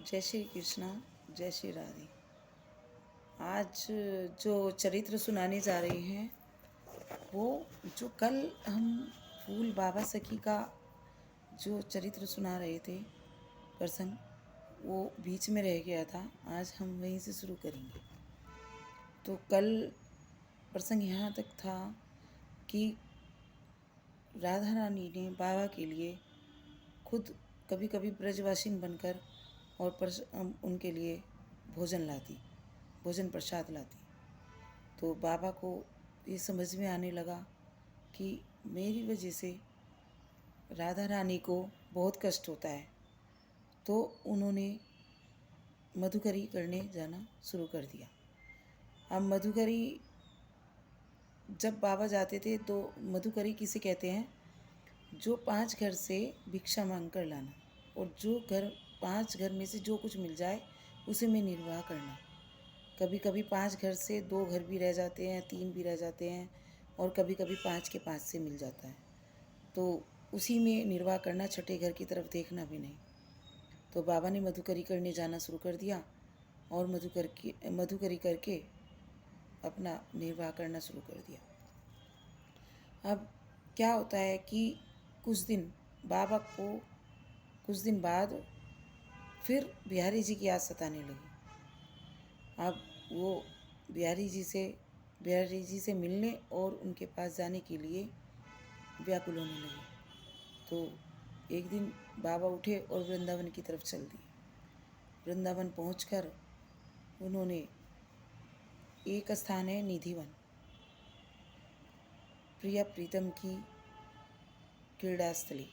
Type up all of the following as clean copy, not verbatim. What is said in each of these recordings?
जय श्री कृष्णा। जय श्री राधे। आज जो चरित्र सुनाने जा रहे हैं वो जो कल हम फूल बाबा सखी का जो चरित्र सुना रहे थे प्रसंग, वो बीच में रह गया था। आज हम वहीं से शुरू करेंगे। तो कल प्रसंग यहाँ तक था कि राधा रानी ने बाबा के लिए खुद कभी कभी ब्रजवासिन बनकर और उनके लिए भोजन प्रसाद लाती। तो बाबा को ये समझ में आने लगा कि मेरी वजह से राधा रानी को बहुत कष्ट होता है। तो उन्होंने मधुकरी करने जाना शुरू कर दिया। अब मधुकरी जब बाबा जाते थे तो मधुकरी किसे कहते हैं? जो 5 घर से भिक्षा मांग कर लाना, और जो 5 घर में से जो कुछ मिल जाए उसे में निर्वाह करना। कभी कभी 5 घर से 2 घर भी रह जाते हैं, 3 भी रह जाते हैं, और कभी कभी 5 के 5 से मिल जाता है, तो उसी में निर्वाह करना, छठे घर की तरफ देखना भी नहीं। तो बाबा ने मधुकरी करने जाना शुरू कर दिया और मधुकरी करके अपना निर्वाह करना शुरू कर दिया। अब क्या होता है कि कुछ दिन बाद फिर बिहारी जी की याद सताने लगी। अब वो बिहारी जी से मिलने और उनके पास जाने के लिए व्याकुल होने लगे। तो एक दिन बाबा उठे और वृंदावन की तरफ चल दिए। वृंदावन पहुंचकर उन्होंने, एक स्थान है निधिवन, प्रिया प्रीतम की क्रीड़ा स्थली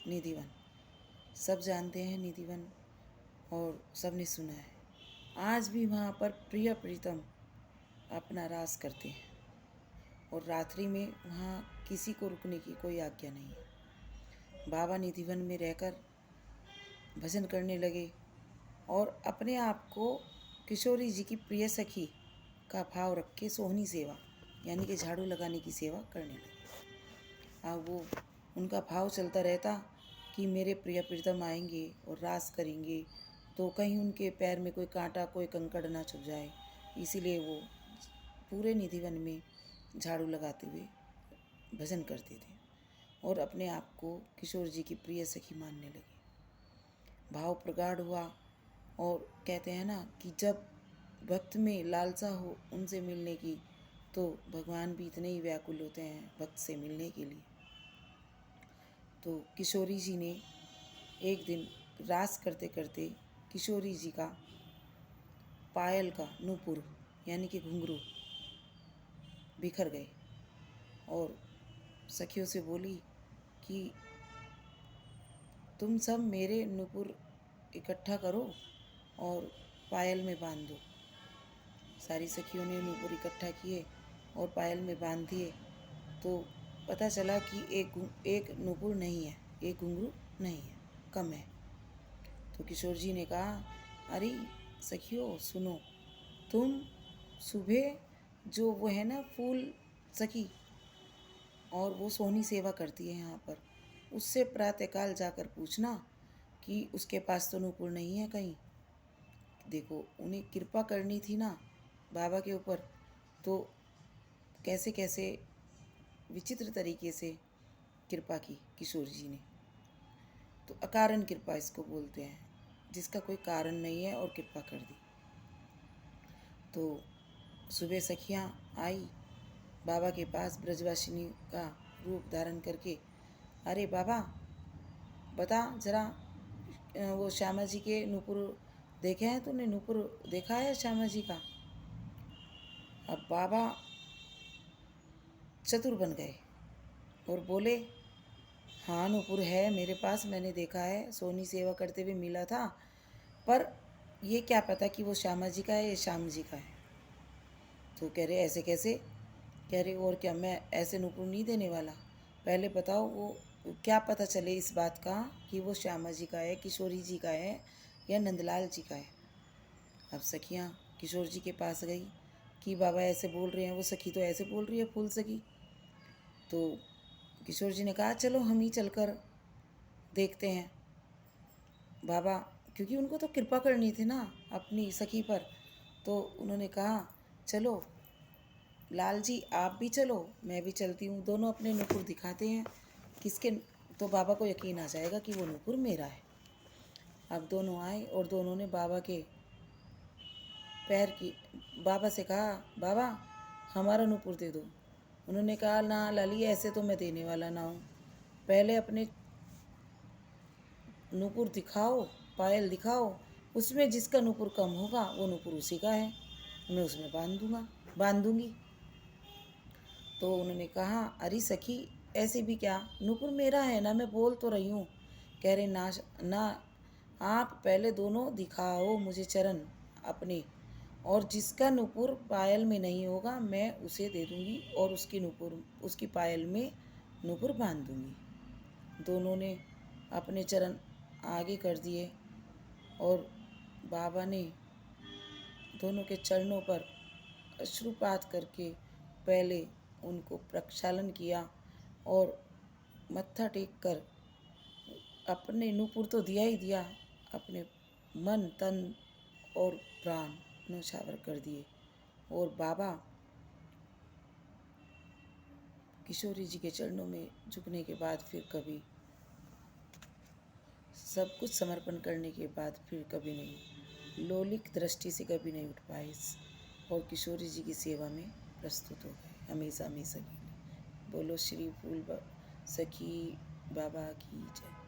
निधिवन, सब जानते हैं निधिवन और सबने सुना है। आज भी वहाँ पर प्रिय प्रीतम अपना रास करते हैं और रात्रि में वहाँ किसी को रुकने की कोई आज्ञा नहीं है। बाबा निधिवन में रहकर भजन करने लगे और अपने आप को किशोरी जी की प्रिय सखी का भाव रख के सोहनी सेवा यानी कि झाड़ू लगाने की सेवा करने लगे। अब वो उनका भाव चलता रहता कि मेरे प्रिय प्रीतम आएंगे और रास करेंगे तो कहीं उनके पैर में कोई कांटा, कोई कंकड़ ना चुभ जाए, इसीलिए वो पूरे निधिवन में झाड़ू लगाते हुए भजन करते थे और अपने आप को किशोर जी की प्रिय सखी मानने लगे। भाव प्रगाढ़ हुआ और कहते हैं ना कि जब भक्त में लालसा हो उनसे मिलने की, तो भगवान भी इतने ही व्याकुल होते हैं भक्त से मिलने के लिए। तो किशोरी जी ने एक दिन रास करते करते किशोरी जी का पायल का नूपुर यानी कि घुंघरू बिखर गए और सखियों से बोली कि तुम सब मेरे नूपुर इकट्ठा करो और पायल में बांध दो। सारी सखियों ने नूपुर इकट्ठा किए और पायल में बांध दिए। तो पता चला कि एक नूपुर नहीं है, एक घुंघरू नहीं है, कम है। तो किशोर जी ने कहा, अरे सखियों सुनो, तुम सुबह जो वो है ना फूल सखी, और वो सोहनी सेवा करती है यहाँ पर, उससे प्रातःकाल जाकर पूछना कि उसके पास तो नूपुर नहीं है कहीं। देखो, उन्हें कृपा करनी थी ना बाबा के ऊपर, तो कैसे कैसे विचित्र तरीके से कृपा की किशोर जी ने। तो अकारण कृपा इसको बोलते हैं, जिसका कोई कारण नहीं है और कृपा कर दी। तो सुबह सखियाँ आई बाबा के पास ब्रजवासिनी का रूप धारण करके, अरे बाबा बता जरा, वो श्यामा जी के नूपुर देखे हैं तूने? नूपुर देखा है श्यामा जी का? अब बाबा चतुर बन गए और बोले, हाँ नूपुर है मेरे पास, मैंने देखा है, सोनी सेवा करते हुए मिला था, पर ये क्या पता कि वो श्यामा जी का है या श्याम जी का है। तो कह रहे ऐसे कैसे? कह रहे और क्या, मैं ऐसे नूपुर नहीं देने वाला, पहले बताओ वो क्या पता चले इस बात का कि वो श्यामा जी का है, किशोरी जी का है या नंदलाल जी का है। अब सखियाँ किशोर जी के पास गई कि बाबा ऐसे बोल रहे हैं, वो सखी तो ऐसे बोल रही है, फूल सखी। तो किशोर जी ने कहा चलो हम ही चलकर देखते हैं बाबा क्योंकि उनको तो कृपा करनी थी ना अपनी सखी पर। तो उन्होंने कहा चलो लाल जी आप भी चलो, मैं भी चलती हूँ, दोनों अपने नुपुर दिखाते हैं किसके। तो बाबा को यकीन आ जाएगा कि वो नुपुर मेरा है। अब दोनों आए और दोनों ने बाबा के पैर की, बाबा से कहा बाबा हमारा नुपुर दे दो। उन्होंने कहा ना लाली ऐसे तो मैं देने वाला ना हूँ, पहले अपने नुपुर दिखाओ, पायल दिखाओ, उसमें जिसका नुपुर कम होगा वो नुपुर उसी का है, मैं उसमें बांध दूंगी। तो उन्होंने कहा अरे सखी ऐसे भी क्या, नुपुर मेरा है ना, मैं बोल तो रही हूँ। कह रहे ना आप पहले दोनों दिखाओ मुझे चरण अपने, और जिसका नुपुर पायल में नहीं होगा मैं उसे दे दूंगी और उसकी पायल में नुपुर बांध दूंगी। दोनों ने अपने चरण आगे कर दिए और बाबा ने दोनों के चरणों पर अश्रुपात करके पहले उनको प्रक्षालन किया और मत्था टेक कर अपने नूपुर तो दिया ही दिया, अपने मन तन और प्राण न्यौछावर कर दिए। और बाबा किशोरी जी के चरणों में झुकने के बाद फिर कभी, सब कुछ समर्पण करने के बाद फिर कभी नहीं, लौलिक दृष्टि से कभी नहीं उठ पाए और किशोरी जी की सेवा में प्रस्तुत हो गए हमेशा हमेशा के लिए। बोलो श्री फूल सखी बाबा की जय।